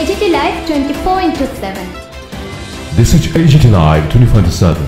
AGT Live 24/7. This is AGT Live 24/7.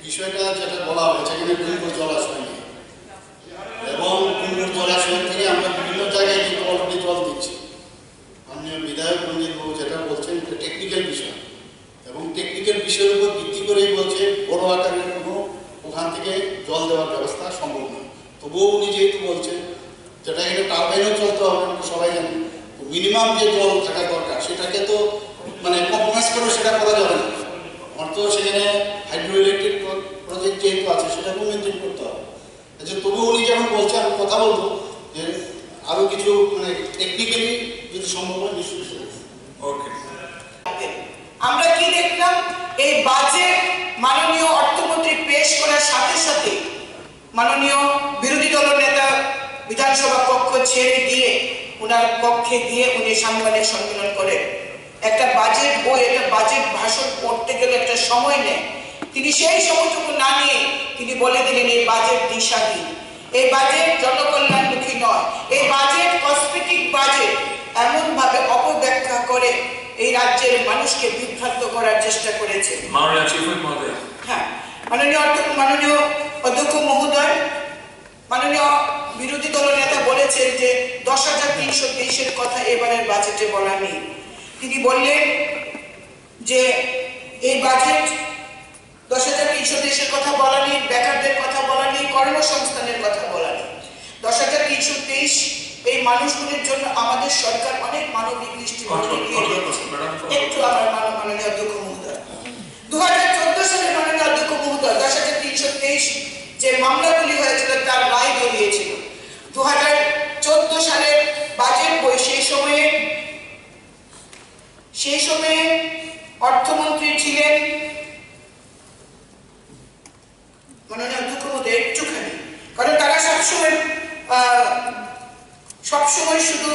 বিষয়টা যেটা বলা হয়েছে এখানে কুমির জলাশয় নিয়ে এবং কুমির জলাশয় থেকে আমরা বিভিন্ন জায়গায় কিন্তু অলরেডি জল দিচ্ছি। মাননীয় বিধায়ক রঞ্জিত বাবু যেটা বলছেন এটা টেকনিক্যাল বিষয় এবং টেকনিক্যাল বিষয়ের উপর ভিত্তি করেই বলছে বড় আকারের কোনো ওখান থেকে জল দেওয়ার ব্যবস্থা সম্ভব নয়। তবুও উনি যেহেতু বলছেন যেটা এখানে টারবাইনও চলতে হবে সবাই জানেন, মিনিমাম যে জল থাকা দরকার সেটাকে তো মানে কম্প্রোমাইজ করে সেটা করা যাবে না। আমার তো সেখানে হাইড্রো ইলেকট্রিক প্রজেক্ট যেহেতু আছে সেটাকেও মেনটেন করতে হবে। আচ্ছা, তবু উনি যখন বলছে আমি কথা বলবো যে আরও কিছু মানে টেকনিক্যালি যদি সম্ভব হয় নিশ্চয়ই। ওকে, আমরা কি দেখলাম এই বাজেট মাননীয় অর্থমন্ত্রী পেশ করার সাথে সাথে মাননীয় বিরোধী দল নেতা বিধানসভা কক্ষ ছেড়ে গিয়ে ওনার কক্ষে গিয়ে উনি সাংবাদিক সম্মেলন করেন। একটা বাজেট বই, একটা বাজেট ভাষণ পড়তে গেলে একটা সময় নেয়। তিনি সেই সময়টুকু না নিয়ে তিনি বলে দিলেন এই বাজেট দিশাহীন, এই বাজেট জনকল্যাণমুখী নয়, এই বাজেট কসমেটিক বাজেট। এমনভাবে অপব্যাখ্যা করে এই রাজ্যের মানুষকে বিভ্রান্ত করার চেষ্টা করেছে। হ্যাঁ, মাননীয় অধ্যক্ষ মহোদয়, মাননীয় বিরোধী দল নেতা বলেছেন যে 10,323-এর কথা এবারের বাজেটে বলা নেই। তিনি বললেন যে এই বাজেট 10,323-এর কথা বলা নেই, বেকারদের কথা বলা নেই, কর্মসংস্থানের কথা বলা নেই। 10,323 এই মানুষগুলির জন্য আমাদের সরকার অনেক মানবিক দৃষ্টিভঙ্গি দিয়ে দিয়েছে। একটু আমার মাননীয় অধ্যক্ষ মহোদয়, 2014 সালে মাননীয় অধ্যক্ষ মহোদয় 10,323 যে মামলাগুলি হয়েছিল তার রায় বেরিয়েছিল। 2014 সালের বাজেট বই সেই সময়ে অর্থমন্ত্রী ছিলেন মাননীয় অধ্যক্ষ মহোদয় একটুখানি, কারণ তারা সবসময় শুধু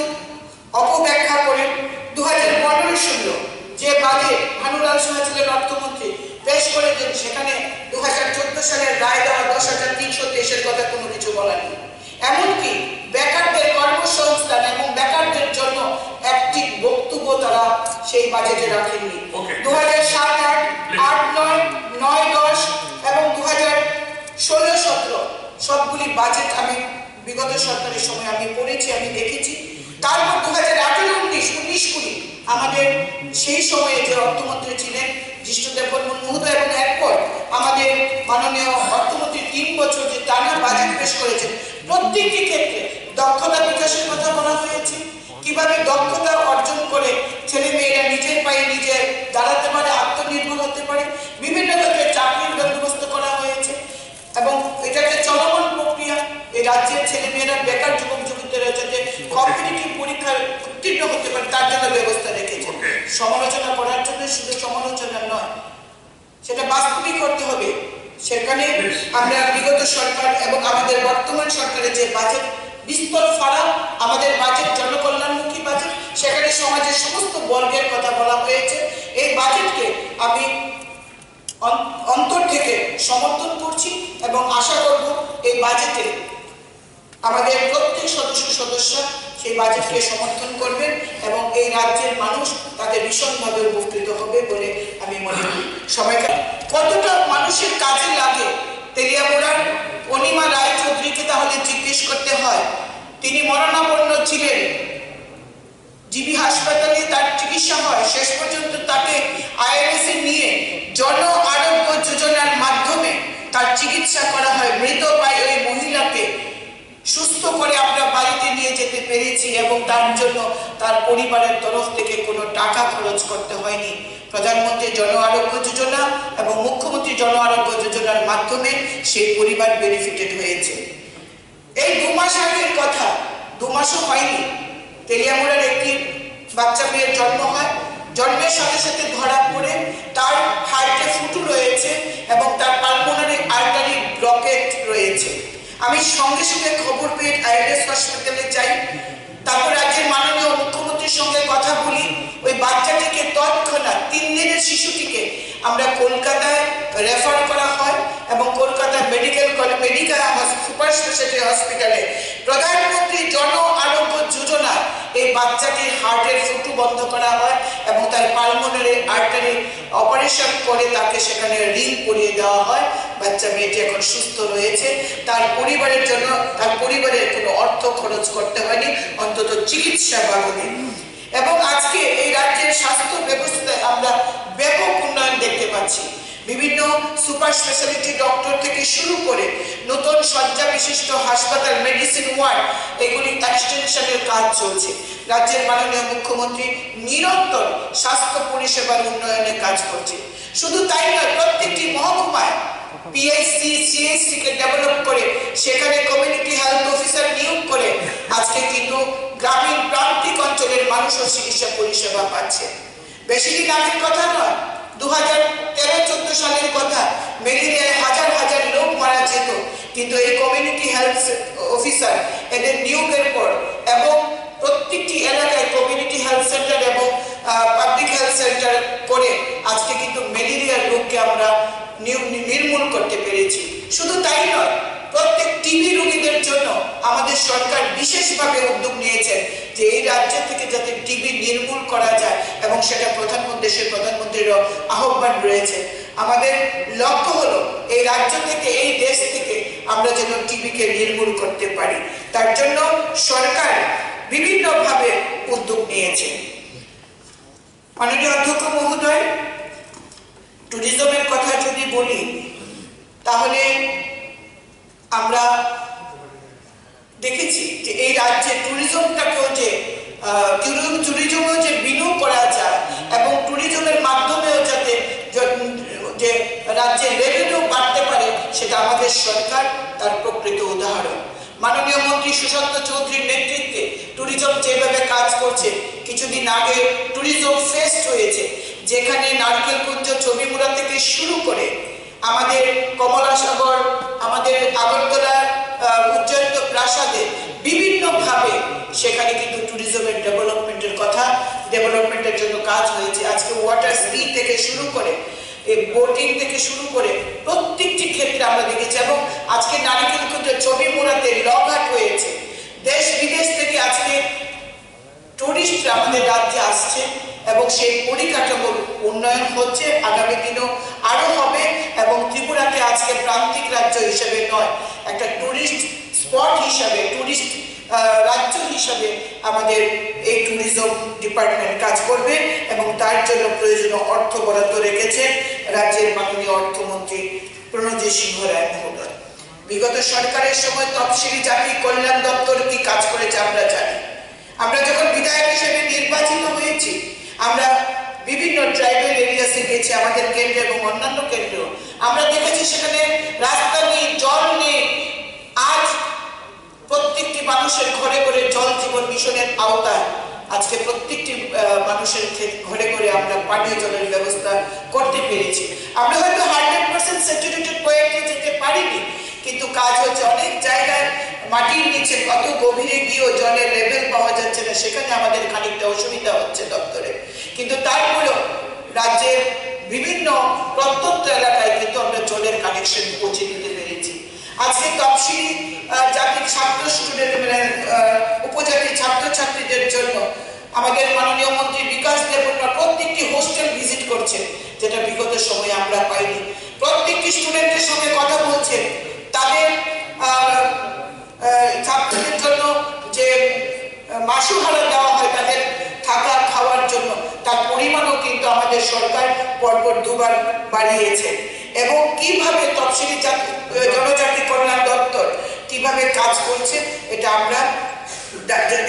অপব্যাখ্যা করেন। 2015 যে বাজেট ভানুলাল সাহা ছিলেন অর্থমন্ত্রী পেশ করেছেন সেখানে 2014 সালের রায় দেওয়া 10,323-এর কথা কোনো কিছু বলা নেই। এমনকি বেকারদের কর্মসংস্থান এবং বেকারদের জন্য একটি বক্তব্য তারা সেই বাজেটে রাখেননি। 2007, 8, 9, 9, 10 এবং 2016-17 সবগুলি বাজেট আমি বিগত সরকারের সময় আমি পড়েছি, আমি দেখেছি। তারপর 2018-19 আমাদের সেই সময়ে যে অর্থমন্ত্রী ছিলেন জিষ্ণুদেব বর্মন মহোদয় এবং এরপর আমাদের মাননীয় অর্থমন্ত্রী 3 বছর যে টানা বাজেট পেশ করেছেন, প্রত্যেকটি ক্ষেত্রে দক্ষতা বিকাশের কথা বলা হয়েছে। কিভাবে দক্ষতা অর্জন করে ছেলে মেয়েরা নিজের পায়ে নিজে দাঁড়াতে পারে, আত্মনির্ভর হতে পারে, বিভিন্ন ক্ষেত্রে চাকরির বন্দোবস্ত করা হয়েছে এবং এটা একটা চলমান প্রক্রিয়া। এই রাজ্যের ছেলে মেয়েরা বেকার যুবক যুবতীরা যাতে কম্পিটিটিভ পরীক্ষার উত্তীর্ণ হতে পারে তার জন্য ব্যবস্থা রেখেছে। সমালোচনা করার জন্য শুধু সমালোচনা নয়, সেটা বাস্তবিক করতে হবে। সেখানে আমরা বিগত সরকার এবং আমাদের বর্তমান সরকারের যে বাজেট বিস্তর ফারাক, আমাদের বাজেট জনকল্যাণমুখী বাজেট, সেখানে সমাজের সমস্ত বর্গের কথা বলা হয়েছে। এই বাজেটকে আমি অন্তর থেকে সমর্থন করছি এবং আশা করব এই বাজেটে আমাদের প্রত্যেক সদস্য সেই বাজেটকে সমর্থন করবেন এবং এই রাজ্যের মানুষ তাতে ভীষণভাবে উপকৃত হবে বলে আমি মনে করি। সবাইকে কতটা মানুষের কাজে লাগে তেলিয়ামুড়ার অনিমা রায়চৌধুরীকে তাহলে জিজ্ঞেস করতে হয়। তিনি মরণাপন্ন ছিলেন, জিবি হাসপাতালে তার চিকিৎসা হয়, শেষ পর্যন্ত তাকে IRS নিয়ে জন আরোগ্য যোজনার মাধ্যমে তার চিকিৎসা করা হয়। মৃতপ্রায় ওই মহিলাকে সুস্থ করে আমরা বাড়িতে নিয়ে যেতে পেরেছি এবং তার জন্য তার পরিবারের তরফ থেকে কোনো টাকা খরচ করতে হয়নি। প্রধানমন্ত্রী জন আরোগ্য যোজনা এবং মুখ্যমন্ত্রী জন আরোগ্য যোজনার মাধ্যমে সেই পরিবার বেনিফিটেড হয়েছে। এই 2 মাস আগের কথা, 2 মাসও হয়নি, তেলিয়ামুড়ার একটি বাচ্চা মেয়ের জন্ম হয়। জন্মের সাথে সাথে ধরা পড়ে তার হার্টে ফুটো রয়েছে এবং তার পালমোনারি আর্টারি ব্লকেজ রয়েছে। আমি সঙ্গে সঙ্গে খবর পেয়ে IRS হাসপাতালে যাই, তারপর রাজ্যের মাননীয় মুখ্যমন্ত্রীর সঙ্গে কথা বলি। ওই বাচ্চাটিকে তৎক্ষণাৎ 3 দিনের শিশুটিকে আমরা কলকাতায় রেফার করা হয় এবং কলকাতা মেডিকেল সুপার স্পেশালিটি হসপিটালে প্রধানমন্ত্রী জন আরোগ্য যোজনা এই বাচ্চাটির হার্টের ফুটো বন্ধ করা হয় এবং তার পালমোনারি আর্টারি অপারেশন করে তাকে সেখানে রিং পরিয়ে দেওয়া হয়। বাচ্চা মেয়েটি এখন সুস্থ রয়েছে। তার পরিবারের জন্য তার পরিবারের কোনো অর্থ খরচ করতে হয়নি, অন্তত চিকিৎসা বাবদে। এবং আজকে এই রাজ্যের স্বাস্থ্য ব্যবস্থায় আমরা ব্যাপক উন্নয়ন দেখতে পাচ্ছি। বিভিন্ন সুপার স্পেশালিটি ডক্টর থেকে শুরু করে নতুন শয্যা বিশিষ্ট হাসপাতাল, মেডিসিন ওয়ার্ড, এগুলি এক্সটেনশনের কাজ চলছে। রাজ্যের মাননীয় মুখ্যমন্ত্রী নিরন্তর স্বাস্থ্য পরিষেবার উন্নয়নে কাজ করছে। শুধু তাই নয়, প্রত্যেকটি মহকুমায় PHC, CHC কে ডেভেলপ করে সেখানে কমিউনিটি হেলথ অফিসার নিয়োগ করে আজকে কিন্তু গ্রামীণ প্রান্তিক অঞ্চলের মানুষও চিকিৎসা পরিষেবা পাচ্ছে। বেশি দিন আগের কথা নয়, 2013-14 সালের কথা, ম্যালেরিয়ায় হাজার হাজার লোক মারা যেত, কিন্তু এই কমিউনিটি হেলথ অফিসার এদের নিয়োগের পর এবং প্রত্যেকটি এলাকায় কমিউনিটি হেলথ সেন্টার এবং পাবলিক হেলথ সেন্টার করে আজকে কিন্তু ম্যালেরিয়ার রোগকে আমরা নির্মূল করতে পেরেছি। শুধু তাই নয়, প্রত্যেক টিবি রোগীদের জন্য আমাদের সরকার বিশেষভাবে উদ্যোগ নিয়েছেন যে এই রাজ্য থেকে যাতে টিবি নির্মূল করা যায় এবং সেটা দেশের প্রধানমন্ত্রীর আহ্বান রয়েছে। আমাদের লক্ষ্য হলো এই রাজ্য থেকে, এই দেশ থেকে আমরা যেন টিবিকে নির্মূল করতে পারি। তার জন্য সরকার বিভিন্নভাবে উদ্যোগ নিয়েছে। মাননীয় অধ্যক্ষ মহোদয়, ট্যুরিজমের কথা যদি বলি তাহলে আমরা দেখেছি যে এই রাজ্যে ট্যুরিজমটাকেও ট্যুরিজমেও যে বিনিয়োগ করা যায় এবং ট্যুরিজমের মাধ্যমেও যাতে যে রাজ্যের রেভিনিউ বাড়তে পারে, সেটা আমাদের সরকার তার প্রকৃত উদাহরণ। মাননীয় মন্ত্রী সুশান্ত চৌধুরীর নেতৃত্বে ট্যুরিজম যেভাবে কাজ করছে, কিছুদিন আগে ট্যুরিজম ফেস্ট হয়েছে, যেখানে নারকেলকুঞ্জ, ছবিমুড়া থেকে শুরু করে আমাদের কমলাসাগর, আমাদের আগরতলা, উজ্জয়ন্ত প্রাসাদে বিভিন্নভাবে সেখানে কিন্তু ট্যুরিজমের ডেভেলপমেন্টের জন্য কাজ হয়েছে। আজকে ওয়াটার স্কি থেকে শুরু করে বোটিং থেকে শুরু করে প্রত্যেকটি ক্ষেত্রে আমরা দেখেছি। এবং আজকে নারকেলকুঞ্জ, ছবিমুড়াতে লগঘাট হয়েছে। দেশ বিদেশ থেকে আজকে টুরিস্ট আমাদের রাজ্যে আসছে এবং সেই পরিকাঠামোর উন্নয়ন হচ্ছে, আগামী দিনও আরো হবে। এবং ত্রিপুরাকে আজকে প্রান্তিক রাজ্য হিসেবে নয়, একটা টুরিস্ট স্পট হিসাবে, টুরিস্ট রাজ্য হিসাবে আমাদের এই ট্যুরিজম ডিপার্টমেন্ট কাজ করবে এবং তার জন্য প্রয়োজনীয় অর্থ বরাদ্দ রেখেছেন রাজ্যের মাননীয় অর্থমন্ত্রী প্রণজিৎ সিংহ রায় মহোদয়। বিগত সরকারের সময় তফসিলি জাতি কল্যাণ দপ্তর কি কাজ করেছে আমরা জানি। আমরা যখন বিধায়ক হিসেবে নির্বাচিত হয়েছি, আমরা বিভিন্ন ট্রাইবাল এরিয়াসে গেছি, আমাদের কেন্দ্র এবং অন্যান্য কেন্দ্র। আমরা দেখেছি সেখানে রাস্তা নেই, জল নেই। আজ প্রত্যেকটি মানুষের ঘরে ঘরে জল জীবন মিশনের আওতায় আজকে প্রত্যেকটি মানুষের ঘরে ঘরে আমরা পানীয় জলের ব্যবস্থা করতে পেরেছি। আমরা হয়তো 100% স্যাচুরেটেড পয়েন্টে যেতে পারিনি, কিন্তু কাজ হচ্ছে অনেক জায়গায় মাটির নিচে কত গভীরে গিয়েও জলের লেভেল পাওয়া যাচ্ছে না, সেখানে আমাদের খানিকটা অসুবিধা হচ্ছে দপ্তরে। কিন্তু তারপরেও রাজ্যের বিভিন্ন প্রত্যন্ত এলাকায় কিন্তু আমরা জলের কানেকশন পৌঁছে দিতে পেরেছি। আজকে তফসিলি জাতির ছাত্র স্টুডেন্ট ছাত্রছাত্রীদের জন্য আমাদের মাননীয় মন্ত্রী বিকাশ দেববর্মা প্রত্যেকটি হোস্টেল ভিজিট করছেন, যেটা বিগত সময়ে আমরা পাইনি। প্রত্যেকটি স্টুডেন্টের সঙ্গে কথা বলছেন, তাদের ছাত্রদের জন্য যে মাসু ভাড়া দেওয়া হয় তাদের থাকা খাওয়ার জন্য, তার পরিমাণও কিন্তু আমাদের সরকার পরপর দুবার বাড়িয়েছে। এবং কিভাবে তফসিলি জনজাতি কল্যাণ দপ্তর কিভাবে কাজ করছে এটা আমরা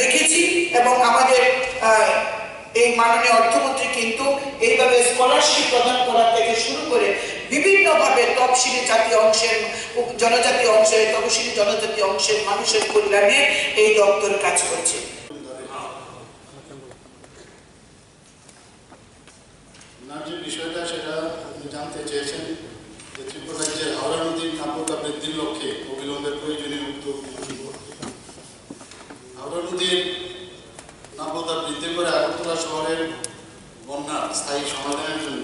দেখেছি। এবং আমাদের এই মাননীয় অর্থমন্ত্রী কিন্তু এইভাবে স্কলারশিপ প্রদান করা থেকে শুরু করে বিভিন্নভাবে তফসিলি জাতি অংশের জনজাতি অংশের তফসিলি জনজাতি অংশের মানুষের কল্যাণে এই দপ্তর কাজ করছে। যে বিষয়টা সেটা জানতে চেয়েছেন যে ত্রিপুরা রাজ্যের হাওড়া নদীর নাব্যতা বৃদ্ধির লক্ষ্যে অবিলম্বে প্রয়োজনীয় উদ্যোগ। হাওড়া নদীর নাব্যতা বৃদ্ধি করে আগরতলা শহরের বন্যার স্থায়ী সমাধানের জন্য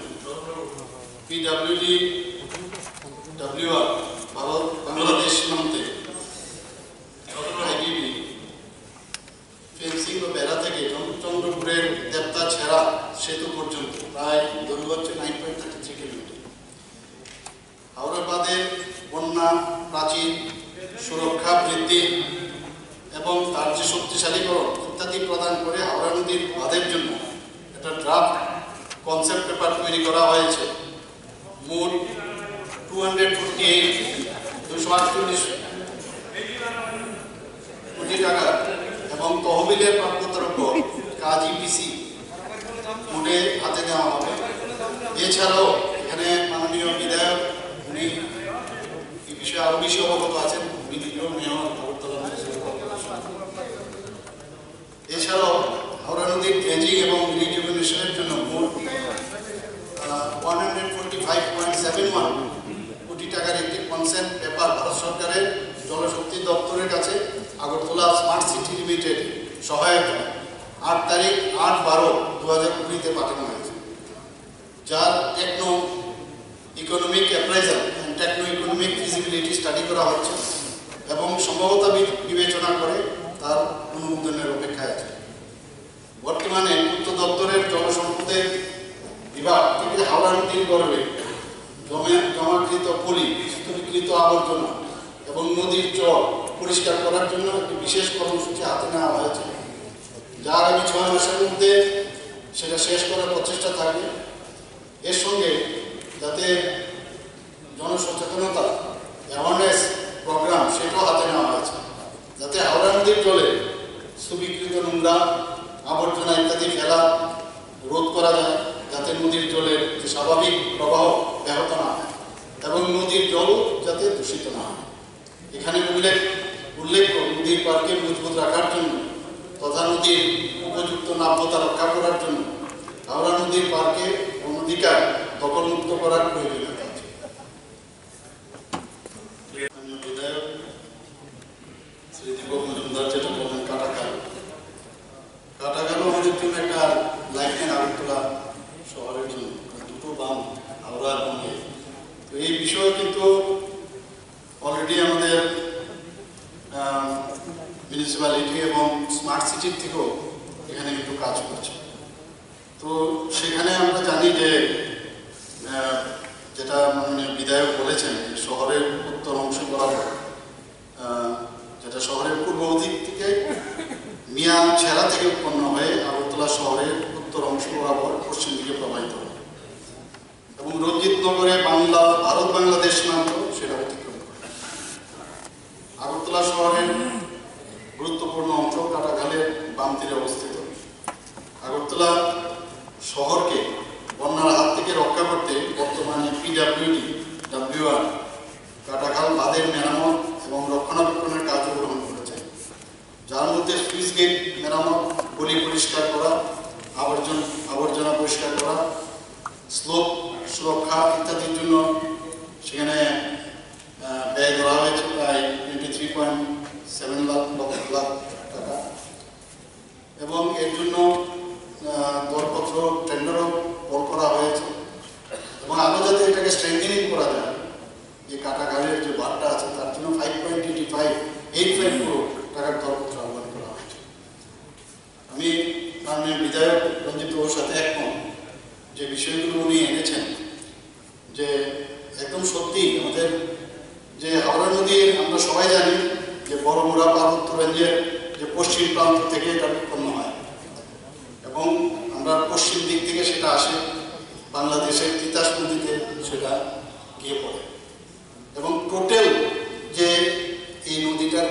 PWD-WR ভারত বাংলাদেশ সীমান্তে IBB ফেন্সিং ও বেড়া থেকে চন্দ্রপুরের দেবতা ছেড়া সেতু পর্যন্ত প্রায় দৈর্ঘ্য হচ্ছে 9.33 কিলোমিটার। হাওড়া বাঁধের বন্যা প্রাচীর সুরক্ষা বৃদ্ধি এবং তার যে শক্তিশালীকরণ ইত্যাদি প্রদান করে হাওড়া নদীর বাঁধের জন্য একটা ড্রাফট কনসেপ্ট পেপার তৈরি করা হয়েছে। মোট 248 কোটি টাকা এবং তহবিলের প্রাপ্যতার উপর কাজ EPC মোটে হাতে নেওয়া হবে। এছাড়াও এখানে মাননীয় বিধায়ক উনি এই বিষয়ে আরো বেশি অবগত আছেন, মেয়র আগরতলা। এছাড়াও হাওড়া নদীর ড্রেজিং এবং রিজুভেনেশনের জন্য মোট 145.71 কোটি টাকার একটি কনসেপ্ট পেপার ভারত সরকারের জলশক্তি দপ্তরের কাছে আগরতলা স্মার্ট সিটি লিমিটেড সহায়তায় 8 তারিখ 8/12/2020 পাঠানো হয়েছে, যার techno economic appraisal and techno economic feasibility study করা হচ্ছে এবং সম্ভাব্যতা বিবেচনা করে তার অনুমোদনের অপেক্ষায় আছে। বর্তমানে পূর্ত দপ্তরের জলসম্পদের বিভাগ থেকে হাওড়া নদীর গর্ভে জমাকৃত পলি, স্থূলীকৃত আবর্জনা এবং নদীর জল পরিষ্কার করার জন্য একটি বিশেষ কর্মসূচি হাতে নেওয়া হয়েছে, যা আগামী 6 মাসের মধ্যে সেটা শেষ করার প্রচেষ্টা থাকবে। এর সঙ্গে যাতে জনসচেতনতা অ্যাওয়ারনেস প্রোগ্রাম সেটাও হাতে নেওয়া হয়েছে, যাতে হাওড়া নদীর জলে স্থূলীকৃত নোংরা আবর্জনা ইত্যাদি ফেলা রোধ করা যায়, যাতে নদীর জলের যে স্বাভাবিক প্রবাহ ব্যাহত না হয় এবং নদীর জলও যাতে দূষিত না হয়। এখানে উল্লেখ্য নদীর পার্কে মজবুত রাখার জন্য তথা নদীর উপযুক্ত নাব্যতা রক্ষা করার জন্য হাওড়া নদীর পার্কে অনধিকার দখলমুক্ত করার প্রয়োজনীয়তা আছে। বিধায়ক শ্রী দীপক মজুমদার যেটা বললেন কাটাখাল আমাদের জন্য একটা লাইফলাইন আগরতলা শহরের জন্য, দুটো বাম হাওড়া এবং তো এই বিষয়ে কিন্তু অলরেডি আমাদের মিউনিসিপ্যালিটি এবং স্মার্ট সিটির থেকেও এখানে কিন্তু কাজ করছে। তো সেখানে আমরা জানি যে যেটা মাননীয় বিধায়ক বলেছেন শহরের উত্তর অংশ বরাবর, যেটা শহরের পূর্ব দিক থেকে মিয়া ছেড়া থেকে উৎপন্ন হয়ে আগরতলা শহরের উত্তর অংশ বরাবর পশ্চিম দিকে প্রবাহিত হয় এবং রঞ্জিত নগরে ভারত বাংলাদেশ সীমান্ত সেটা অতিক্রম করে। আগরতলা শহরের গুরুত্বপূর্ণ অংশ কাটাখালের বাম তীরে অবস্থিত। আগরতলা শহরকে বন্যার হাত থেকে রক্ষা করতে বর্তমানে PWD-WR কাটাখাল বাঁধের মেরামত এবং রক্ষণাবেক্ষণের কাজও গ্রহণ করেছে, যার মধ্যে সুইচ গেট মেরামত, গলি পরিষ্কার করা, আবর্জনা পরিষ্কার করা, স্লোপ সুরক্ষা ইত্যাদির জন্য সেখানে ব্যয় ধরা হয়েছে প্রায় 23.7 লাখ টাকা এবং এর জন্য দরপত্র টেন্ডারও কল করা হয়েছে এবং আরও যাতে এটাকে স্ট্রেংথেনিং করা যায়, যে কাটাখালের যে বাঁধটা আছে তার জন্য 5.85 করোড় টাকার দরপত্র আহ্বান করা হয়েছে। বিধায়ক রঞ্জিত বাবুর সাথে একমত যে বিষয়গুলো উনি এনেছেন, যে একদম সত্যি আমাদের যে হাওড়া নদীর আমরা সবাই জানি যে বড়মুড়া পার্বত্য রেঞ্জের যে পশ্চিম প্রান্ত থেকে এটা উৎপন্ন হয় এবং আমরা পশ্চিম দিক থেকে সেটা আসে বাংলাদেশের তিতাস নদীতে সেটা গিয়ে পড়ে এবং টোটাল যে এই নদীটার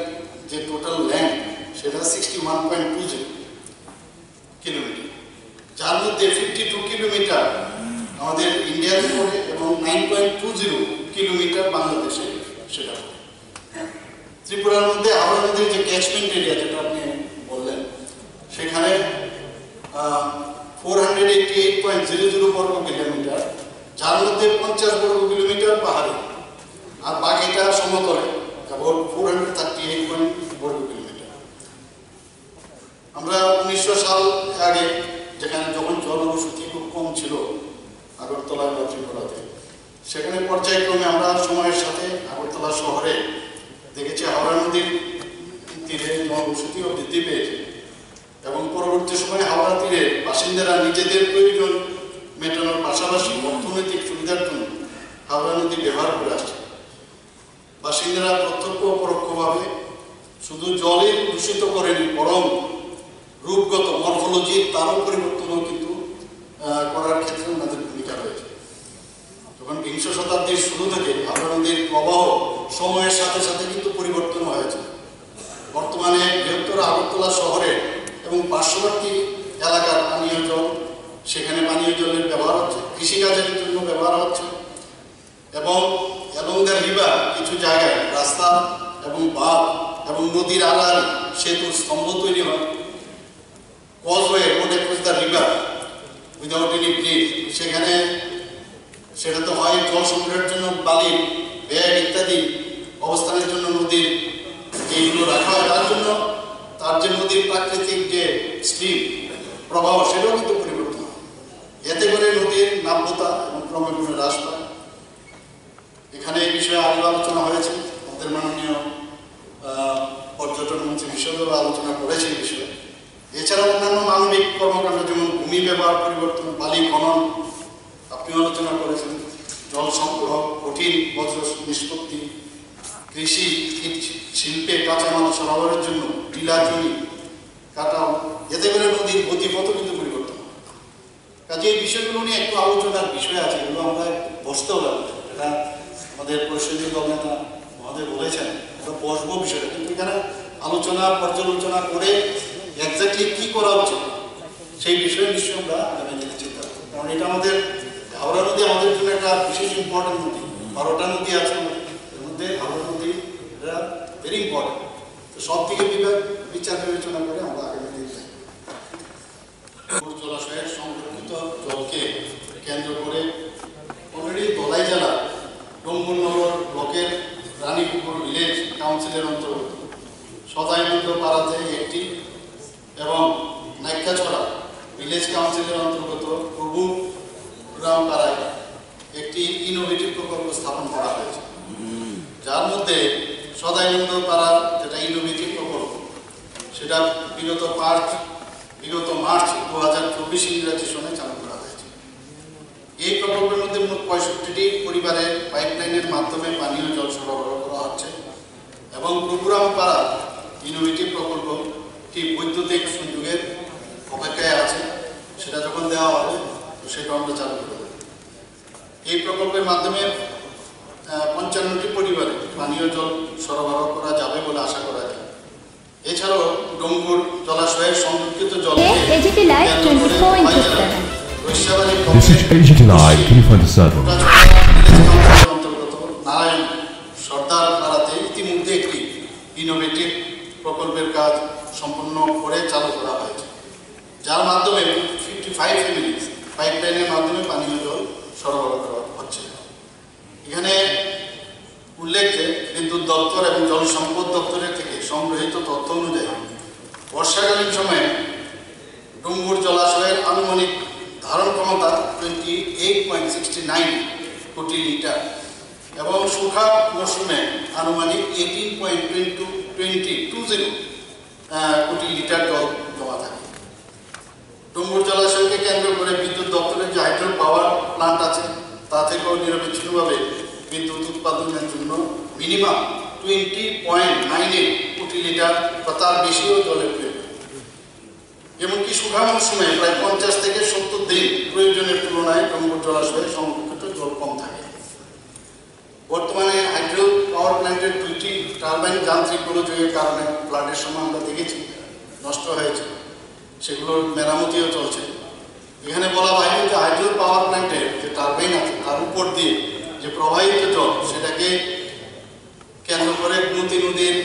যে টোটাল ল্যান্ড সেটা 61.20 কিলোমিটার, যার মধ্যে 52 কিলোমিটার আমাদের ইন্ডিয়াতে পড়ে এবং 9.20 কিলোমিটার বাংলাদেশে সেটা পড়ে। ত্রিপুরার মধ্যে হাওড়া নদীর যে ক্যাচমেন্ট এরিয়া যেটা আপনি বললেন সেখানে 488.00 বর্গ কিলোমিটার, যার মধ্যে 50 বর্গ কিলোমিটার পাহাড়ি আর বাকিটা সমতলে কেবল 438 বর্গ কিলোমিটার। আমরা 1900 সাল আগে যেখানে যখন জনবসতি খুব কম ছিল আগরতলা বা ত্রিপুরাতে, সেখানে পর্যায়ক্রমে আমরা সময়ের সাথে আগরতলা শহরে দেখেছি হাওড়া নদীর তীরে জনবসতিও বৃদ্ধি পেয়েছে এবং পরবর্তী সময়ে হাওড়া তীরে বাসিন্দারা নিজেদের প্রয়োজন মেটানোর পাশাপাশি অর্থনৈতিক সুবিধার জন্য হাওড়া নদী ব্যবহার করে আসছে। বাসিন্দারা প্রত্যক্ষ ও পরোক্ষভাবে শুধু জলের দূষিত করেনি, বরং রূপগত মরফোলজির তারও পরিবর্তনও কিন্তু করার ক্ষেত্রে ওনাদের ভূমিকা রয়েছে। যখন বিংশ শতাব্দীর শুরু থেকে হাওড়া নদীর প্রবাহ সময়ের সাথে সাথে কিন্তু পরিবর্তন হয়েছে। বর্তমানে বৃহত্তর আগরতলা শহরে এবং পার্শ্ববর্তী এলাকার পানীয় জল, সেখানে পানীয় জলের ব্যবহার হচ্ছে, কৃষিকাজের জন্য ব্যবহার হচ্ছে এবং দ্য রিভার কিছু জায়গায় রাস্তা এবং বাঁধ এবং নদীর আড়াআড়ি সেতুর স্তম্ভ তৈরি হয়। Causeway road across the river without any bridge, সেখানে সেটা তো হয় জল সংগ্রহের জন্য বালির ব্যাগ ইত্যাদি অবস্থানের জন্য নদীর এইগুলো রাখা হয়, তার যে নদীর প্রাকৃতিক যে স্ট্রিম প্রবাহ সেটাও কিন্তু পরিবর্তন হয়। এতে করে নদীর নাব্যতা এবং ক্রমে ক্রমে হ্রাস পায়। এখানে এই বিষয়ে আগে আলোচনা হয়েছে, আমাদের মাননীয় পর্যটন মন্ত্রী বিশদভাবে আলোচনা করেছে এই বিষয়ে। এছাড়া অন্যান্য মানবিক কর্মকাণ্ড যেমন ভূমি ব্যবহার পরিবর্তন, বালি খনন আপনি আলোচনা করেছেন, জল সংগ্রহ, কঠিন বজ্র নিষ্পত্তি, কৃষি শিল্পে কাঁচামাল সরবরাহের জন্য টিলা জমি কাটাও, এতে করে নদীর গতিপথ কিন্তু পরিবর্তন হয়। কাজে এই বিষয়গুলো নিয়ে একটু আলোচনার বিষয় আছে, এগুলো আমরা বসতেও লাগবে। এটা আমাদের পরিষদীয় দল নেতা মহোদয় বলেছেন এটা বসবো বিষয়টা, কিন্তু এখানে আলোচনা পর্যালোচনা করে এক্স্যাক্টলি কি করা উচিত সেই বিষয়ে নিশ্চয়ই আমরা আগামী দিনে চিন্তা করব। কারণ এটা আমাদের হাওড়া নদী আমাদের জন্য একটা বিশেষ ইম্পর্টেন্ট নদী। 12টা নদী আছে এর মধ্যে হাওড়া নদী এটা ভেরি ইম্পর্টেন্ট। তো সব দিকে বিচার বিবেচনা করে আমরা আগামী দিন জলাশয়ের সংরক্ষিত জলকে কেন্দ্র করে অলরেডি ধলাই জেলা ডোমগুরনগর ব্লকের রানীপুকুর ভিলেজ কাউন্সিলের অন্তর্গত সদাইনন্দ পাড়াতে একটি এবং নাইকাছড়া ভিলেজ কাউন্সিলের অন্তর্গত প্রভু গ্রাম পাড়ায় একটি ইনোভেটিভ প্রকল্প স্থাপন করা হয়েছে, যার মধ্যে সদাইনন্দ পাড়ার যেটা ইনোভেটিভ প্রকল্প সেটা বিগত মার্চ 2024 ইংরাজি সনে চালু করা হয়েছে। এই প্রকল্পের মধ্যে মোট 65টি পরিবারের পাইপলাইনের মাধ্যমে পানীয় জল সরবরাহ করা হচ্ছে এবং প্রোগ্রাম পাড়া ইনোভেটিভ প্রকল্পটি বৈদ্যুতিক সংযোগের অপেক্ষায় আছে, সেটা যখন দেওয়া হবে সেটা আমরা চালু করে দেব। এই প্রকল্পের মাধ্যমে 55টি পরিবারে পানীয় জল সরবরাহ করা যাবে বলে আশা করা যায়। এছাড়াও ডোমগুর জলাশয়ের সংরক্ষিত জল AGT Live 24/7 This is AGT Live 24/7. অন্তর্গত নারায়ণ সর্দার পাড়াতে ইতিমধ্যে একটি ইনোভেটিভ প্রকল্পের কাজ সম্পূর্ণ করে চালু করা হয়েছে, যার মাধ্যমে 55 ফ্যামিলিজ পাইপলাইনের মাধ্যমে পানীয় জল সরবরাহ করা হচ্ছে। এখানে উল্লেখ যে বিদ্যুৎ দপ্তর এবং জল সম্পদ দপ্তরের থেকে সংগৃহীত তথ্য অনুযায়ী বর্ষাকালীন সময়ে ডুমগুর জলাশয়ের আনুমানিক ধারণ ক্ষমতা 28.69 কোটি লিটার এবং শুষ্ক মৌসুমে আনুমানিক 18.20 কোটি লিটার জল জমা থাকে। ডুমুর জলাশয়কে কেন্দ্র করে বিদ্যুৎ দপ্তরের যে হাইড্রো পাওয়ার প্লান্ট আছে তা থেকেও নিরবিচ্ছিন্নভাবে বিদ্যুৎ উৎপাদনের জন্য মিনিমাম 20.98 কোটি লিটার বা তার বেশিও জলের প্রয়োজন। এমনকি শুকনো মৌসুমে প্রায় 50 থেকে 70 দিন প্রয়োজনের তুলনায় ডুমুর জলাশয়ে সংরক্ষিত জল কম থাকে। বর্তমানে হাইড্রো পাওয়ার প্ল্যান্টের 2টি টারবাইন যান্ত্রিক গোলযোগের কারণে ফ্লাডের সময় আমরা দেখেছি নষ্ট হয়েছে, সেগুলোর মেরামতিও চলছে। এখানে বলা হয় যে হাইড্রো পাওয়ার প্ল্যান্টের যে টারবাইন আছে তার উপর দিয়ে যে প্রবাহিত জল সেটাকে কেন্দ্র করে গোমতী নদীর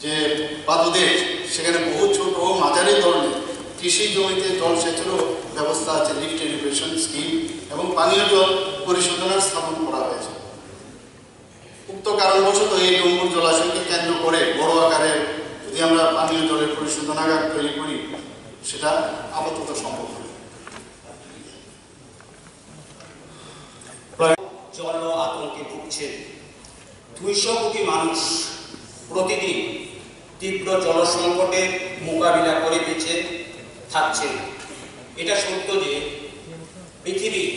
যে পাদদেশ সেখানে বহু ছোট ও মাঝারি ধরনের কৃষি জমিতে জলসেচেরও ব্যবস্থা আছে, লিফট ইরিগেশন স্কিম এবং পানীয় জল পরিশোধনার স্থাপন করা হয়েছে। উক্ত কারণবশত এই ডুমুর জলাশয়কে কেন্দ্র করে বড় আকারে যদি আমরা পানীয় জলের পরিশোধনাগার তৈরি করি সেটা আপাতত সম্ভব নয়। জল আতঙ্কে ভুগছেন 200 কোটি মানুষ প্রতিদিন তীব্র জল সংকটের মোকাবিলা করে বেঁচে থাকছেন। এটা সত্য যে পৃথিবীর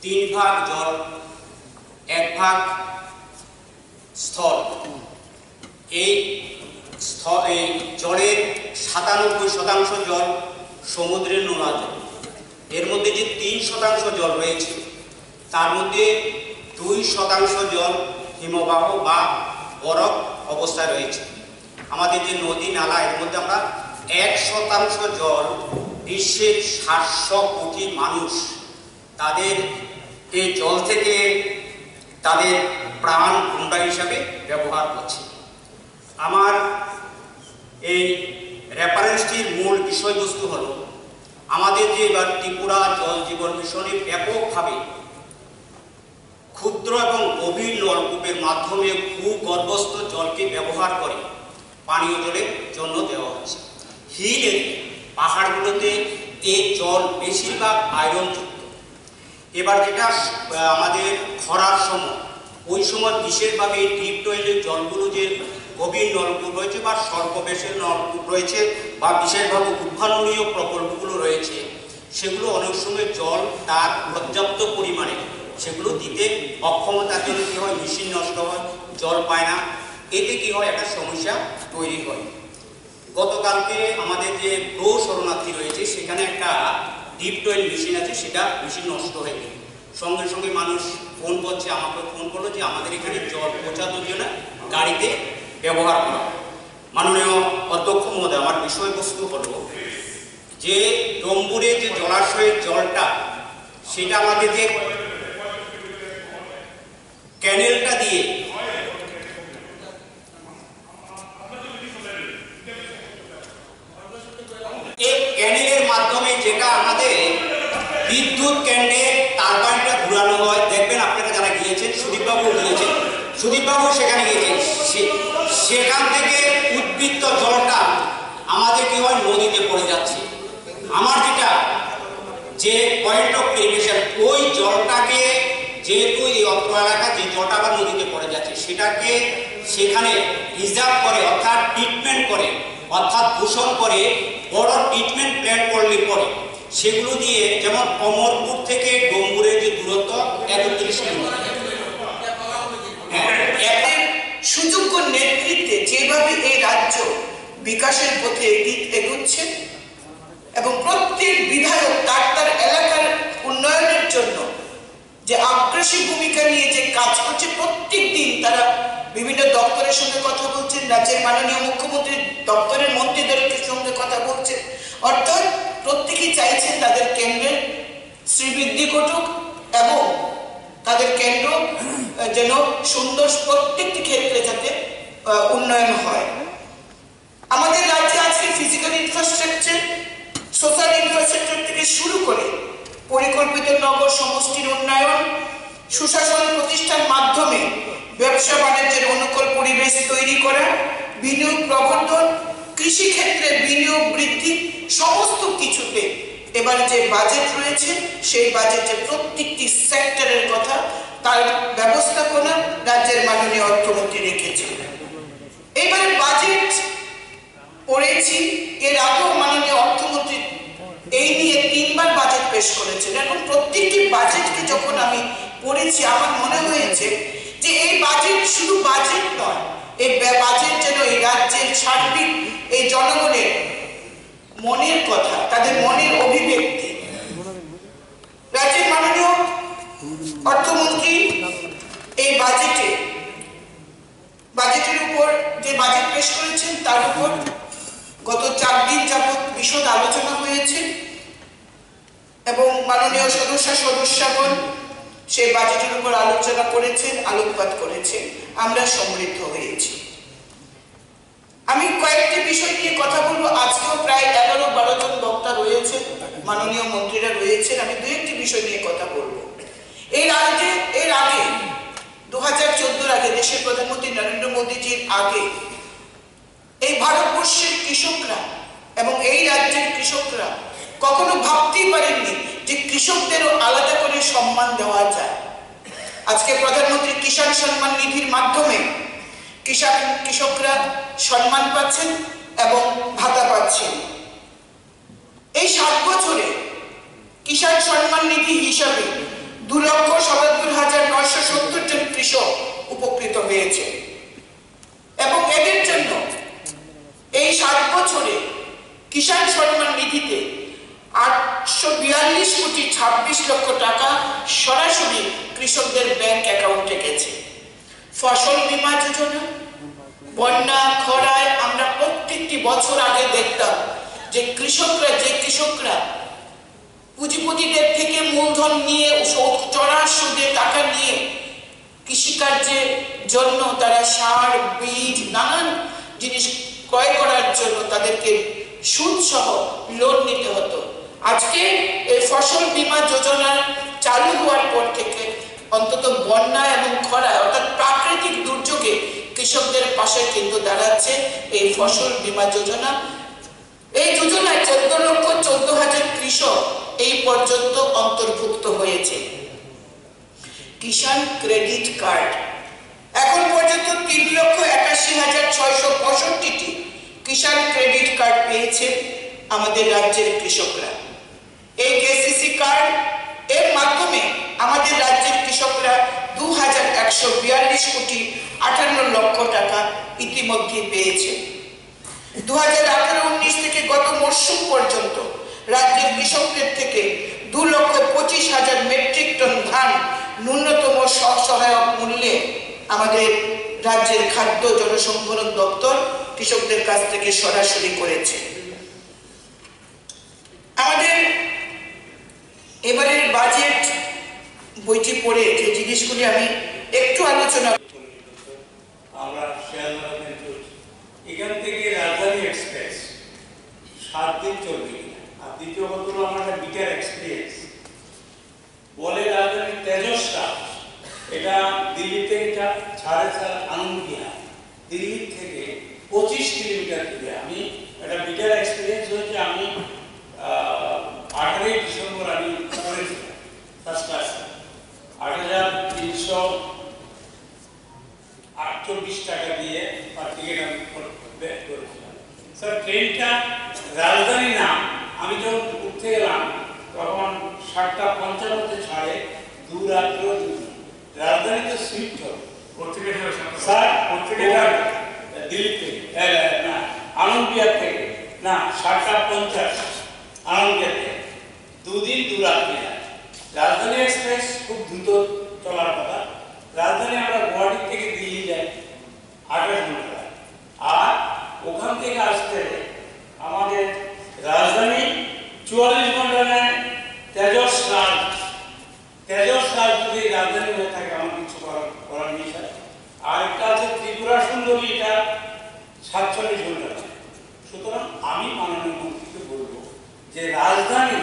3 ভাগ জল 1 ভাগ স্থল। এই জলের 97% জল সমুদ্রের নোনা জল। এর মধ্যে যে 3% জল রয়েছে তার মধ্যে 2% জল হিমবাহ বা বরফ অবস্থায় রয়েছে। আমাদের যে নদী নালা এর মধ্যে আমরা 1% জল বিশ্বের 700 কোটি মানুষ তাদের এই জল থেকে তাদের প্রাণ ভাণ্ডার হিসাবে ব্যবহার করছে। আমার এই রেফারেন্সটির মূল বিষয়বস্তু হলো আমাদের যে এবার ত্রিপুরা জল জীবন মিশনে ব্যাপকভাবে ক্ষুদ্র এবং গভীর নলকূপের মাধ্যমে ভূগর্ভস্থ জলকে ব্যবহার করে পানীয় জলের জন্য দেওয়া হচ্ছে। হিল পাহাড়গুলোতে এই জল বেশিরভাগ আয়রনযুক্ত। এবার যেটা আমাদের খরার সময় ওই সময় বিশেষভাবে ডিপ টোয়েলের জলগুলো যে গভীর নলকূপ রয়েছে বা স্বল্পবেশের নলকূপ রয়েছে বা বিশেষভাবে উদ্ভাবনীয় প্রকল্পগুলো রয়েছে সেগুলো অনেক সময় জল তার পর্যাপ্ত পরিমাণে সেগুলো দিতে অক্ষমতার জন্য কী হয়, মেশিন নষ্ট হয়, জল পায় না। এতে কি হয়, একটা সমস্যা তৈরি হয়। গতকালকে আমাদের যে প্রো শরণার্থী রয়েছে সেখানে একটা ডিপ টোয়েল মেশিন আছে, সেটা মেশিন নষ্ট হয়ে গেল। সঙ্গে সঙ্গে মানুষ ফোন করছে, আমাকে ফোন করলো যে আমাদের এখানে জল পৌঁছানোর জন্য গাড়িতে ব্যবহার করা। মাননীয় অধ্যক্ষ মহোদয়, আমার বিষয়বস্তু হলো যে ডম্বুরে যে জলাশয়ের জলটা সেটা আমাদের যে ক্যানেলটা দিয়ে এই ক্যানেলের মাধ্যমে যেটা আমাদের বিদ্যুৎ কেন্দ্রে টারবাইনটা ঘুরানো হয়। দেখবেন আপনারা যারা গিয়েছেন, সুদীপবাবু গিয়েছেন, সুদীপবাবু সেখানে গিয়েছেন, সেখান থেকে উদ্বৃত্ত জলটা আমাদের কি হয়, নদীতে পড়ে যাচ্ছে। আমার যেটা যে পয়েন্ট অফ ইরিগেশন, ওই জলটাকে যেহেতু এই অত্র এলাকা যে জলটা আবার নদীতে পড়ে যাচ্ছে সেটাকে সেখানে রিজার্ভ করে অর্থাৎ ট্রিটমেন্ট করে অর্থাৎ দূষণ করে বড় ট্রিটমেন্ট প্ল্যান্ট করলে পরে সেগুলো দিয়ে, যেমন অমরপুর থেকে ডম্বুরের যে দূরত্ব 31 কিলোমিটার। সুযোগ্য নেতৃত্বে যেভাবে এই রাজ্য বিকাশের পথে এগুচ্ছে এবং প্রত্যেক বিধায়ক তার এলাকার উন্নয়নের জন্য যে আগ্রাসী ভূমিকা নিয়ে যে কাজ করছে, প্রত্যেক দিন তারা বিভিন্ন দপ্তরের সঙ্গে কথা বলছেন, রাজ্যের মাননীয় মুখ্যমন্ত্রী দপ্তরের মন্ত্রীদের সঙ্গে কথা বলছেন। অর্থাৎ প্রত্যেকেই চাইছেন তাদের কেন্দ্রের শ্রীবৃদ্ধি ঘটুক এবং তাদের কেন্দ্র যেন সুন্দর প্রত্যেকটি ক্ষেত্রে যাতে উন্নয়ন হয়। আমাদের রাজ্যে আজকে ফিজিক্যাল ইনফ্রাস্ট্রাকচার, সোশ্যাল ইনফ্রাস্ট্রাকচার থেকে শুরু করে পরিকল্পিত নগর সমষ্টির উন্নয়ন, সুশাসন প্রতিষ্ঠার মাধ্যমে ব্যবসা বাণিজ্যের অনুকূল পরিবেশ তৈরি করা, বিনিয়োগ প্রবর্ধন, কৃষি ক্ষেত্রে বিনিয়োগ বৃদ্ধি, সমস্ত কিছুতে এবার যে বাজেট রয়েছে সেই বাজেটে প্রত্যেকটি সেক্টরের কথা, তার ব্যবস্থাপনা রাজ্যের মাননীয় অর্থমন্ত্রী রেখেছেন। এবারে বাজেট পড়েছি, এর আগেও মাননীয় অর্থমন্ত্রী পেশ করেছেন। এখন প্রত্যেকটি বাজেটকে যখন আমি পড়েছি আমার মনে হয়েছে যে এই বাজেট শুধু বাজেট নয়, এই বাজেট যেন এই রাজ্যের সার্বিক এই জনগণের মনের কথা, তাদের মনের অভিব্যক্তি। রাজ্যের মাননীয় অর্থমন্ত্রী এই বাজেটের উপর যে বাজেট পেশ করেছেন তার উপর গত 4 দিন যাবৎ বিশদ আলোচনা হয়েছে এবং মাননীয় সদস্যগণ সেই বাজেটের উপর আলোচনা করেছেন, আলোকপাত করেছেন। আমরা সমৃদ্ধ হয়েছি। আমি কয়েকটি বিষয় নিয়ে কথা বলবো। আজকেও প্রায় 11-12 জন বক্তা রয়েছেন, মাননীয় মন্ত্রীরা রয়েছেন। আমি দু একটি বিষয় নিয়ে কথা বলবো। এর আগে 2014 আগে দেশের প্রধানমন্ত্রী নরেন্দ্র মোদীজির আগে এই ভারতবর্ষের কৃষকরা এবং এই রাজ্যের কৃষকরা কখনো ভাবতেই পারেননি যে কৃষকদেরও আলাদা করে সম্মান দেওয়া যায়। আজকে প্রধানমন্ত্রী কিষাণ সম্মান নিধির মাধ্যমে কৃষকরা সম্মান পাচ্ছেন এবং ভাতা পাচ্ছেন। এই 7 বছরে কিষাণ সম্মান নিধি হিসাবে 2,77,970 জন কৃষক উপকৃত হয়েছে এবং এদের জন্য এই 7 বছরে কিষাণ সম্মান নিধিতে 842 কোটি 26 লক্ষ টাকা সরাসরি কৃষকদের ব্যাংক অ্যাকাউন্টে গেছে। ফসল বীমা যোজনা, বন্যা খরায় আমরা প্রত্যেকটি বছর আগে দেখতাম যে কৃষকরা পুঁজিপতিদের থেকে মূলধন নিয়ে চড়া সুদে টাকা নিয়ে কৃষিকার্যের জন্য তারা সার, বীজ, নানান জিনিস ক্রয় করার জন্য তাদেরকে সুদ সহ লোন নিতে হতো। আজকে এই ফসল বীমা যোজনা চালু হওয়ার পর থেকে অন্তত বন্যা এবং খরা অর্থাৎ প্রাকৃতিক দুর্যোগে কৃষকদের পাশে কিন্তু দাঁড়াচ্ছে এই ফসল বীমা যোজনা। এই যোজনায় 14,14,000 কৃষক এই পর্যন্ত অন্তর্ভুক্ত হয়েছে। কিষাণ ক্রেডিট কার্ড এখন পর্যন্ত 3,81,665টি কিষাণ ক্রেডিট কার্ড পেয়েছে আমাদের রাজ্যের কৃষকরা। এই কেসিসি কার্ড এর মাধ্যমে আমাদের রাজ্যের কৃষকরা 2,142 কোটি 58 লক্ষ টাকা ইতিমধ্যে পেয়েছে। 2018-19 থেকে গত মরশুম পর্যন্ত রাজ্যের কৃষকদের থেকে 2,25,000 মেট্রিক টন ধান ন্যূনতম সহায়ক মূল্যে আমাদের রাজ্যের খাদ্য জনসংভরণ দপ্তর কৃষকদের কাছ থেকে সরাসরি করেছে। আমাদের এবারের বাজেট বইটি পড়ে যে জিনিসগুলি আমি একটু আলোচনা আমরা এখান থেকে রাজধানী এক্সপ্রেস 7 দিন চলবে। আর দ্বিতীয় কথা হলো আমার একটা বিটার এক্সপিরিয়েন্স বলে রাজধানী তেজসটা, এটা দিল্লি থেকে ছাড়ে আনন্দবিহার, দিল্লি থেকে 25 কিলোমিটার দূরে। আমি একটা বিটার এক্সপিরিয়েন্স হয়েছে। আমি 18 ডিসেম্বর আমি করেছিলাম ফার্স্ট ক্লাসে 8,348 টাকা দিয়ে টিকিট আমি করেছিলাম। স্যার ট্রেনটা রাজধানী নাম, আমি যখন উঠতে গেলাম তখন 7:55 ছাড়ে, দুরাত্র রাজধানী তো সুইফট হবে স্যার দিল্লি থেকে না আনন্দবিহার থেকে না 7:50 আনন্দবিহার থেকে 2 দিন 2 রাত্রি। রাজধানী এক্সপ্রেস খুব দ্রুত চলার কথা। রাজধানী আমরা গুয়াহাটি থেকে দিল্লি যাই 28 ঘন্টা, আর ওখান থেকে আসতে আমাদের রাজধানী 44 ঘন্টা নেয়। তেজস রাজ যদি রাজধানী হয়ে থাকে আমার কিছু করার নেই স্যার। আর একটা আছে ত্রিপুরা সুন্দরী, এটা 47 ঘন্টা। সুতরাং আমি মাননীয় মন্ত্রীকে বলবো যে রাজধানী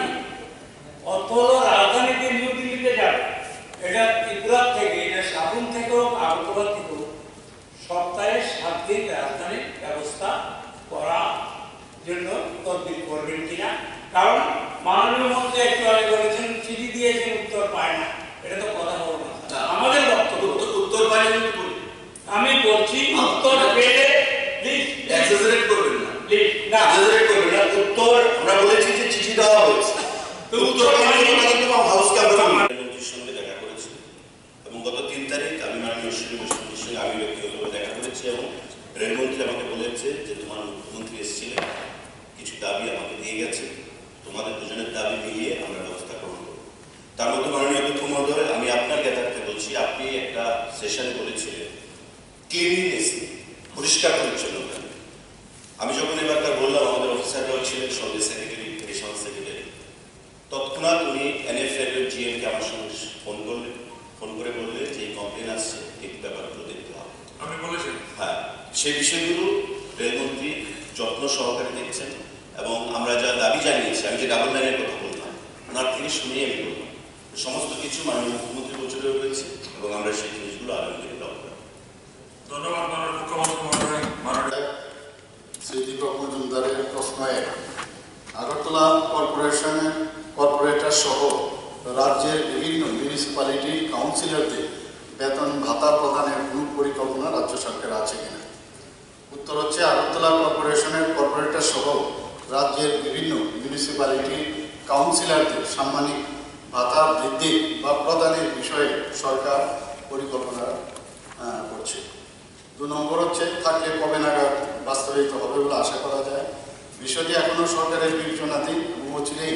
রাজধানীতে নিউ দিল্লিতে যাবে, এটা ত্রিপুরা থেকে, এটা সাবুন থেকেও আগরতলা থেকেও সপ্তাহে 7 দিন রাজধানীর ব্যবস্থা করার জন্য তদবির করবেন কিনা। কারণ মাননীয় মন্ত্রী একটু আগে বলেছেন চিঠি দিয়েছেন উত্তর পায় না, এটা তো কথা বলবো না। আমাদের বক্তব্য উত্তর পায় না, আমি বলছি উত্তর পেলে প্লিজ এক্সাজারেট করবেন না, প্লিজ না এক্সাজারেট করবেন না। উত্তর আমরা বলেছি যে চিঠি দেওয়া হয়েছে, মন্ত্রীর সঙ্গে দেখা করেছি এবং গত ৩ তারিখ আমি মাননীয় মুখ্যমন্ত্রীর সঙ্গে আমি ব্যক্তিগতভাবে দেখা করেছি এবং রেলমন্ত্রী আমাকে বলেছে যে তোমার মুখ্যমন্ত্রী এসেছিলেন, কিছু দাবি আমাকে দিয়ে গেছে, তোমাদের দুজনের দাবি মিলিয়ে আমরা ব্যবস্থা গ্রহণ করব। তার মধ্যে মাননীয় অধ্যক্ষ মহোদয়, আমি আপনার জ্ঞাতার্থে বলছি, আপনি একটা সেশনে বলেছিলেন ক্লিনলিনেস, পরিষ্কার পরিচ্ছন্নতা। আমি যখন এবারকার বললাম, আমাদের অফিসাররাও ছিলেন, সঙ্গে সেক্রেটারি, এডিশনাল সেক্রেটারি, তৎক্ষণাৎ উনি এনএফএল এর জিএমকে আমার সঙ্গে ফোন করলেন, ফোন করে বললেন যে এই কমপ্লেন আসছে, এই ব্যাপারগুলো দেখতে হবে। আপনি বলেছেন? হ্যাঁ, সেই বিষয়গুলো রেলমন্ত্রী যত্ন সহকারে দেখছেন এবং আমরা যা দাবি জানিয়েছি, আমি যে ডাবল লাইনের কথা বললাম, ওনার থেকে শুনেই আমি বললাম সমস্ত কিছু মাননীয় মুখ্যমন্ত্রী বছরে রয়েছে এবং আমরা সেই জিনিসগুলো আগামী দিনে লক্ষ্য রাখবো। ধন্যবাদ মাননীয় মুখ্যমন্ত্রী মহোদয়। মাননীয় শ্রী দীপক মজুমদারের প্রশ্ন ১, আগরতলা কর্পোরেটর সহ রাজ্যের বিভিন্ন মিউনিসিপ্যালিটি কাউন্সিলরদের বেতন ভাতা প্রদানের কোনো পরিকল্পনা রাজ্য সরকার আছে কিনা? উত্তর হচ্ছে, আগরতলা কর্পোরেটর সহ রাজ্যের বিভিন্ন মিউনিসিপ্যালিটি কাউন্সিলরদের সাম্মানিক ভাতা বৃদ্ধি বা প্রদানের বিষয়ে সরকার পরিকল্পনা করছে। ২ নম্বর হচ্ছে, থাকলে কবে নাগাদ বাস্তবায়িত হবে বলে আশা করা যায়? বিষয়টি এখনও সরকারের বিবেচনাধীন এবং অচিরেই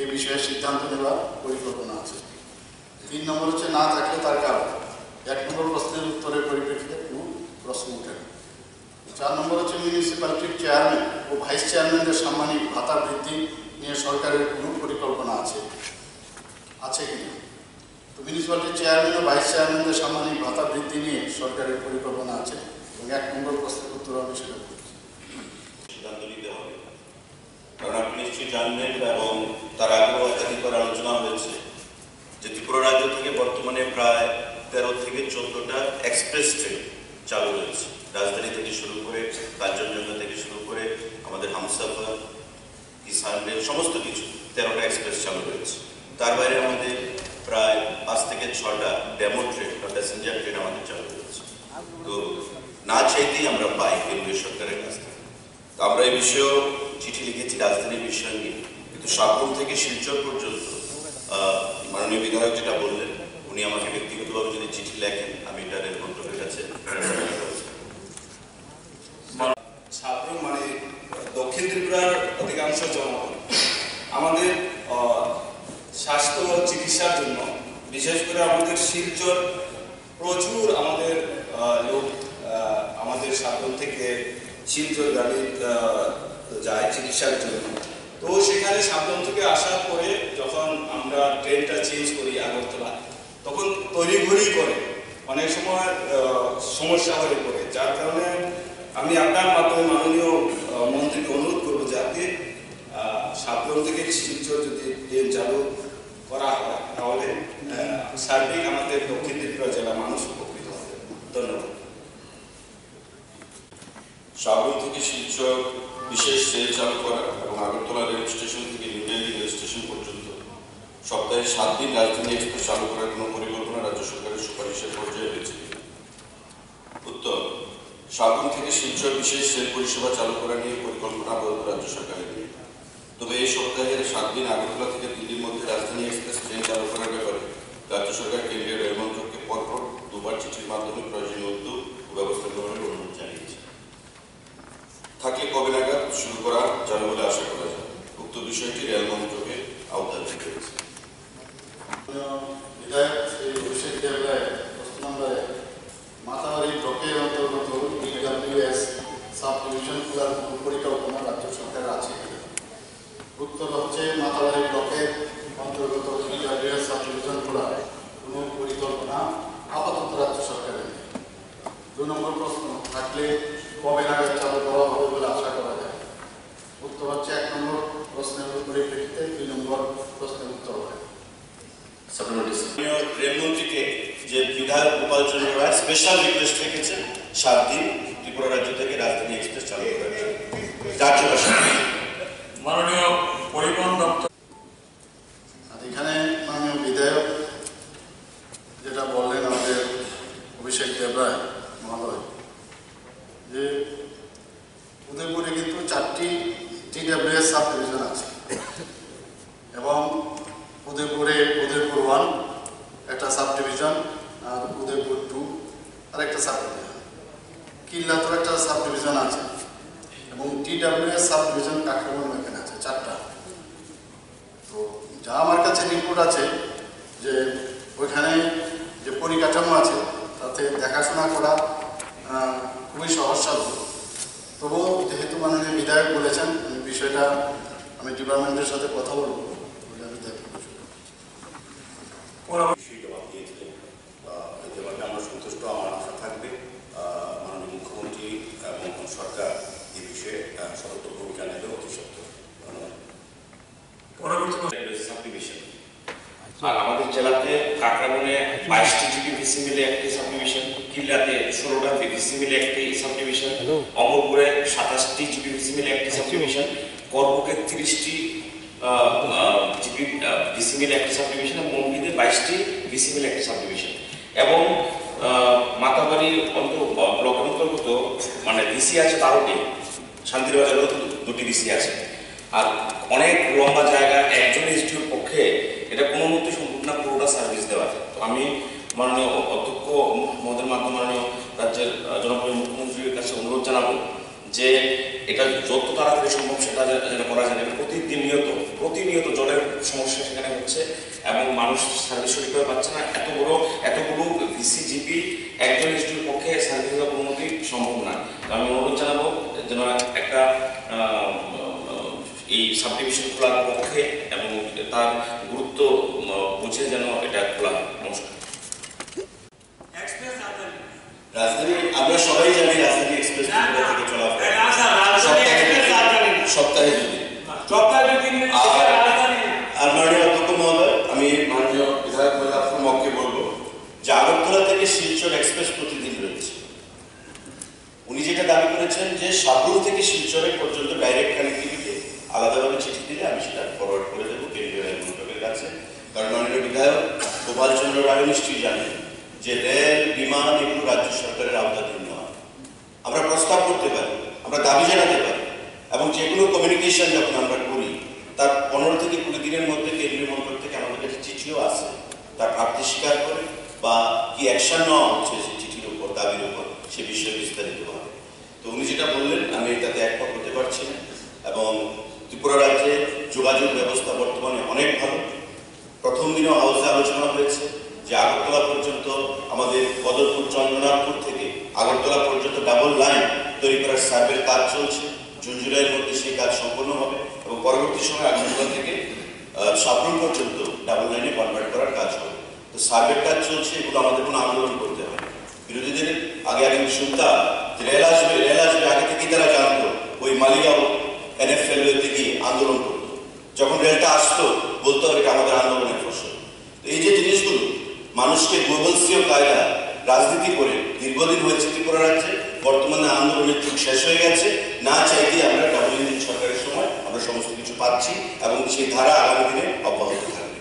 এই বিষয়ে সিদ্ধান্ত নেওয়ার পরিকল্পনা আছে। ৩ নম্বর হচ্ছে, না থাকলে তার কারণ। ১ নম্বর প্রশ্নের উত্তরের পরিপ্রেক্ষিতে কোনো প্রশ্ন ওঠে না। ৪ নম্বর হচ্ছে, মিউনিসিপ্যালিটির চেয়ারম্যান ও ভাইস চেয়ারম্যানদের সাম্মানিক ভাতা বৃদ্ধি নিয়ে সরকারের কোনো পরিকল্পনা আছে কিনা? তো মিউনিসিপ্যালিটির চেয়ারম্যান ও ভাইস চেয়ারম্যানদের সাম্মানিক ভাতা বৃদ্ধি নিয়ে সরকারের পরিকল্পনা আছে এবং ১ নম্বর প্রশ্নের উত্তর আমি সেটা বলছি। সিদ্ধান্ত নিতে হবে, কারণ আপনি নিশ্চয়ই জানবেন এবং তার আগেও একাধিকবার আলোচনা হয়েছে যে ত্রিপুরা রাজ্য থেকে বর্তমানে প্রায় ১৩ থেকে ১৪টা এক্সপ্রেস ট্রেন চালু রয়েছে। রাজধানী থেকে শুরু করে, কাঞ্চনজঙ্ঘা থেকে শুরু করে আমাদের হামসাফার, কিষান রেল, সমস্ত কিছু 13টা এক্সপ্রেস চালু রয়েছে। তার বাইরে আমাদের প্রায় ৫ থেকে ৬টা ডেমো ট্রেন বা প্যাসেঞ্জার ট্রেন আমাদের চালু রয়েছে। তো না চাইতেই আমরা পাই কেন্দ্রীয় সরকারের কাছ থেকে। তো আমরা এই বিষয়েও চিঠি লিখেছি রাজধানীর বিষয় নিয়ে, কিন্তু সাবরুম থেকে শিলচর পর্যন্ত মাননীয় বিধায়ক যেটা বললেন, উনি আমাকে ব্যক্তিগতভাবে যদি চিঠি লেখেন, আমি এটা রেল মন্ত্রকের কাছে সাবরুম মানে দক্ষিণ ত্রিপুরার অধিকাংশ জনগণ আমাদের স্বাস্থ্য চিকিৎসার জন্য, বিশেষ করে আমাদের শিলচর প্রচুর আমাদের লোক আমাদের সাবরুম থেকে শিলচর গাড়ি যায় চিকিৎসার জন্য। তো সেখানে সাবরুম থেকে আসার পরে যখন আমরা ট্রেনটা চেঞ্জ করি আগরতলা, তখন তড়িঘড়ি করে অনেক সময় সমস্যা হয়ে পড়ে, যার কারণে আমি আপনার মাধ্যমে মাননীয় মন্ত্রীকে অনুরোধ করবো যাতে সাবরুম থেকে শিলচর যদি ট্রেন চালু করা হয়, তাহলে সার্বিক আমাদের দক্ষিণ ত্রিপুরা জেলা মানুষ উপকৃত হবে। ধন্যবাদ। সাবরুম থেকে শিলচর বিশেষ ট্রেন চালু করা এবং আগরতলা রেল স্টেশন থেকে নিউ দিল্লি রেল স্টেশন পর্যন্ত সপ্তাহে ৭ দিন রাজধানী এক্সপ্রেস চালু করার কোনো পরিকল্পনা রাজ্য সরকারের সুপারিশের পর্যায়ে রয়েছে। উত্তর, সাবরুম থেকে শিলচর বিশেষ রেল পরিষেবা চালু করা নিয়ে পরিকল্পনা আপাতত রাজ্য সরকারের নেই। তবে এই সপ্তাহের ৭ দিন আগরতলা থেকে দিল্লির মধ্যে রাজধানী এক্সপ্রেস ট্রেন চালু করার ব্যাপারে রাজ্য সরকার কেন্দ্রীয় রেল মন্ত্রককে পরপর ২বার চিঠির মাধ্যমে প্রয়োজনীয় উদ্যোগ ও ব্যবস্থা গ্রহণের অনুরোধ জানিয়েছে। থাকলে কবে নাগাদ শুরু করা যাবে বলে আশা করা যায়। উক্ত বিষয়টি রেল মন্ত্রকে আওতাধীন করেছে। বিধায়ক শ্রী অভিষেক দেবরায় প্রশ্ন নম্বরে, মাতাবাড়ি ব্লকের অন্তর্গত DWS সাব ডিভিশন খোলার কোনো পরিকল্পনা রাজ্য সরকারের আছে কিনা? উত্তর হচ্ছে, মাতাবাড়ি ব্লকের অন্তর্গত DWS সাব ডিভিশন খোলার কোনো পরিকল্পনা আপাতত রাজ্য সরকারের নেই। ২ নম্বর প্রশ্ন, থাকলে কবে নাগাদ চালু করা হবে বলে আশা করা যায়? উত্তর হচ্ছে, ১ নম্বর প্রশ্নের পরিপ্রেক্ষিতে ২ নম্বর প্রশ্নের উত্তর হয়। রেলমন্ত্রীকে যে বিধায়ক গোপাল চন্দ্র রায় স্পেশাল রিকোয়েস্ট রেখেছেন ৭ দিন ত্রিপুরা রাজ্য থেকে রাজধানী এক্সপ্রেস চালু করার জন্য রাজ্যবাসী। মাননীয় পরিবহন দপ্তর। এখানে মাননীয় বিধায়ক যেটা বললেন আমাদের অভিষেক দেবরায় মহোদয়, যে উদয়পুরে কিন্তু 4টি DWS সাব ডিভিশন আছে এবং একটা সাব ডিভিশন, কিল্লাতুর একটা সাব ডিভিশন আছে এবং TWS সাব ডিভিশন কাকরাবন এখানে আছে 4টা। তো যা আমার কাছে রিপোর্ট আছে যে ওইখানে যে পরিকাঠামো আছে তাতে দেখাশোনা করা খুবই সহজসাধ্য। তবুও যেহেতু মাননীয় বিধায়ক বলেছেন বিষয়টা আমি ডিপার্টমেন্টের সাথে কথা বলবো। আমরা সন্তুষ্ট, আমার আশা থাকবে মাননীয় মুখ্যমন্ত্রী এবং সরকার এই বিষয়ে সতর্ক ভূমিকা নেবে অতি সত্ত্বর। সাবডিভিশন আর আমাদের জেলাতে কাকরাবনে 22টি জিপিভিসি মিলে একটি সাবডিভিশন, কিল্লাতে 16টা ভিসি মিলে একটি সাবডিভিশন, অমরপুরে 27টি জিপিভিসি মিলে একটি সাবডিভিশন, করবুকে 30টি ভিসি মিলে একটি সাবডিভিশন এবং মন্দিরে 22টি ভিসি মিলে একটি সাবডিভিশন এবং মাতাবাড়ি ব্লকের অন্তর্গত মানে ভিসি আছে 12টি, শান্তিরবাজারেও 2টি ভিসি আছে। আর অনেক লম্বা জায়গা একজন এসডিওর পক্ষে এটা কোনো মতে সম্ভব না পুরোটা সার্ভিস দেওয়া। তো আমি মাননীয় অধ্যক্ষ মহোদয়ের মাধ্যমে মাননীয় রাজ্যের জনপ্রিয় মুখ্যমন্ত্রীর কাছে অনুরোধ জানাবো যে এটা যত তাড়াতাড়ি সম্ভব সেটা যেটা করা যায়। প্রতিনিয়ত জলের সমস্যা সেখানে হচ্ছে এবং মানুষ সার্ভিস সঠিকভাবে পাচ্ছে না। এতগুলো ভিসিজিপি একজন এসডিওর পক্ষে সার্ভিস দেওয়া কোনো মতেই সম্ভব না। আমি অনুরোধ জানাবো যেন একটা এই সাবডিভিশন খোলার পক্ষে এবং তার গুরুত্ব বুঝে যেন এটা খোলা হয়। নমস্কার। রাজধানী আমরা সবাই জানি রাজধানী এক্সপ্রেস থেকে চলাফেরা সপ্তাহে আর মাননীয় অধ্যক্ষ মহোদয়, আমি মাননীয় বিধায়ক মহিলার মক্কে বলবো যে আগরতলা থেকে শিলচর এক্সপ্রেস প্রতিদিন রয়েছে। উনি যেটা দাবি করেছেন যে সাবরুম থেকে শিলচরের পর্যন্ত ডাইরেক্ট কানেক্টিভিটি আলাদাভাবে চিঠি দিলে আমি সেটা ফরওয়ার্ড করে দেবো কেন্দ্রীয় রেল মন্ত্রকের কাছে। কারণ মাননীয় বিধায়ক গোপাল চন্দ্র রায় নিশ্চয়ই জানেন যে রেল, বিমান এগুলো রাজ্য সরকারের আওতাধীন নয়। আমরা প্রস্তাব করতে পারি, আমরা দাবি জানাতে পারি এবং যে কোনো কমিউনিকেশন যখন আমরা করি তার 15 থেকে 20 দিনের মধ্যে কেন্দ্রীয় মন্ত্রক থেকে আমাদের কাছে চিঠিও আসে তার প্রাপ্তি স্বীকার করে বা কি অ্যাকশন নেওয়া হচ্ছে সেই চিঠির উপর, দাবির উপর, সে বিষয়ে বিস্তারিতভাবে। তো উনি যেটা বললেন আমি তাতে একমত হতে পারছি না এবং ত্রিপুরা রাজ্যে যোগাযোগ ব্যবস্থা বর্তমানে অনেক ভালো। প্রথম দিনও হাউসে আলোচনা হয়েছে যে আগরতলা পর্যন্ত আমাদের বদরপুর চন্দ্রনাথপুর থেকে আগরতলা পর্যন্ত ডাবল লাইন তৈরি করার সার্ভের কাজ চলছে। জুন জুলাইয়ের মধ্যে সেই কাজ সম্পন্ন হবে এবং পরবর্তী সময় আগরতলা থেকে সাবরুম পর্যন্ত ডাবল লাইনে কনভার্ট করার কাজ হবে। তো সার্ভের কাজ চলছে, এগুলো আমাদের কোনো আন্দোলন করতে হবে। বিরোধীদের আগে শুনতাম যে রেল আসবে আগে থেকেই তারা জানতো, ওই মালিগাঁও NFLওতে গিয়ে আন্দোলন করতো। যখন রেলটা আসতো বলতো এটা আমাদের আন্দোলনের ফসল। তো এই যে জিনিসগুলো মানুষকে গ্লোবালসীয় কায়দা রাজনীতি করে দীর্ঘদিন হয়েছে ত্রিপুরা রাজ্যে, বর্তমানে আন্দোলনের যুগ শেষ হয়ে গেছে। না চাইতেই আমরা ডাবল ইঞ্জিন সরকারের সময় আমরা সমস্ত কিছু পাচ্ছি এবং সেই ধারা আগামী দিনে অব্যাহত থাকবে।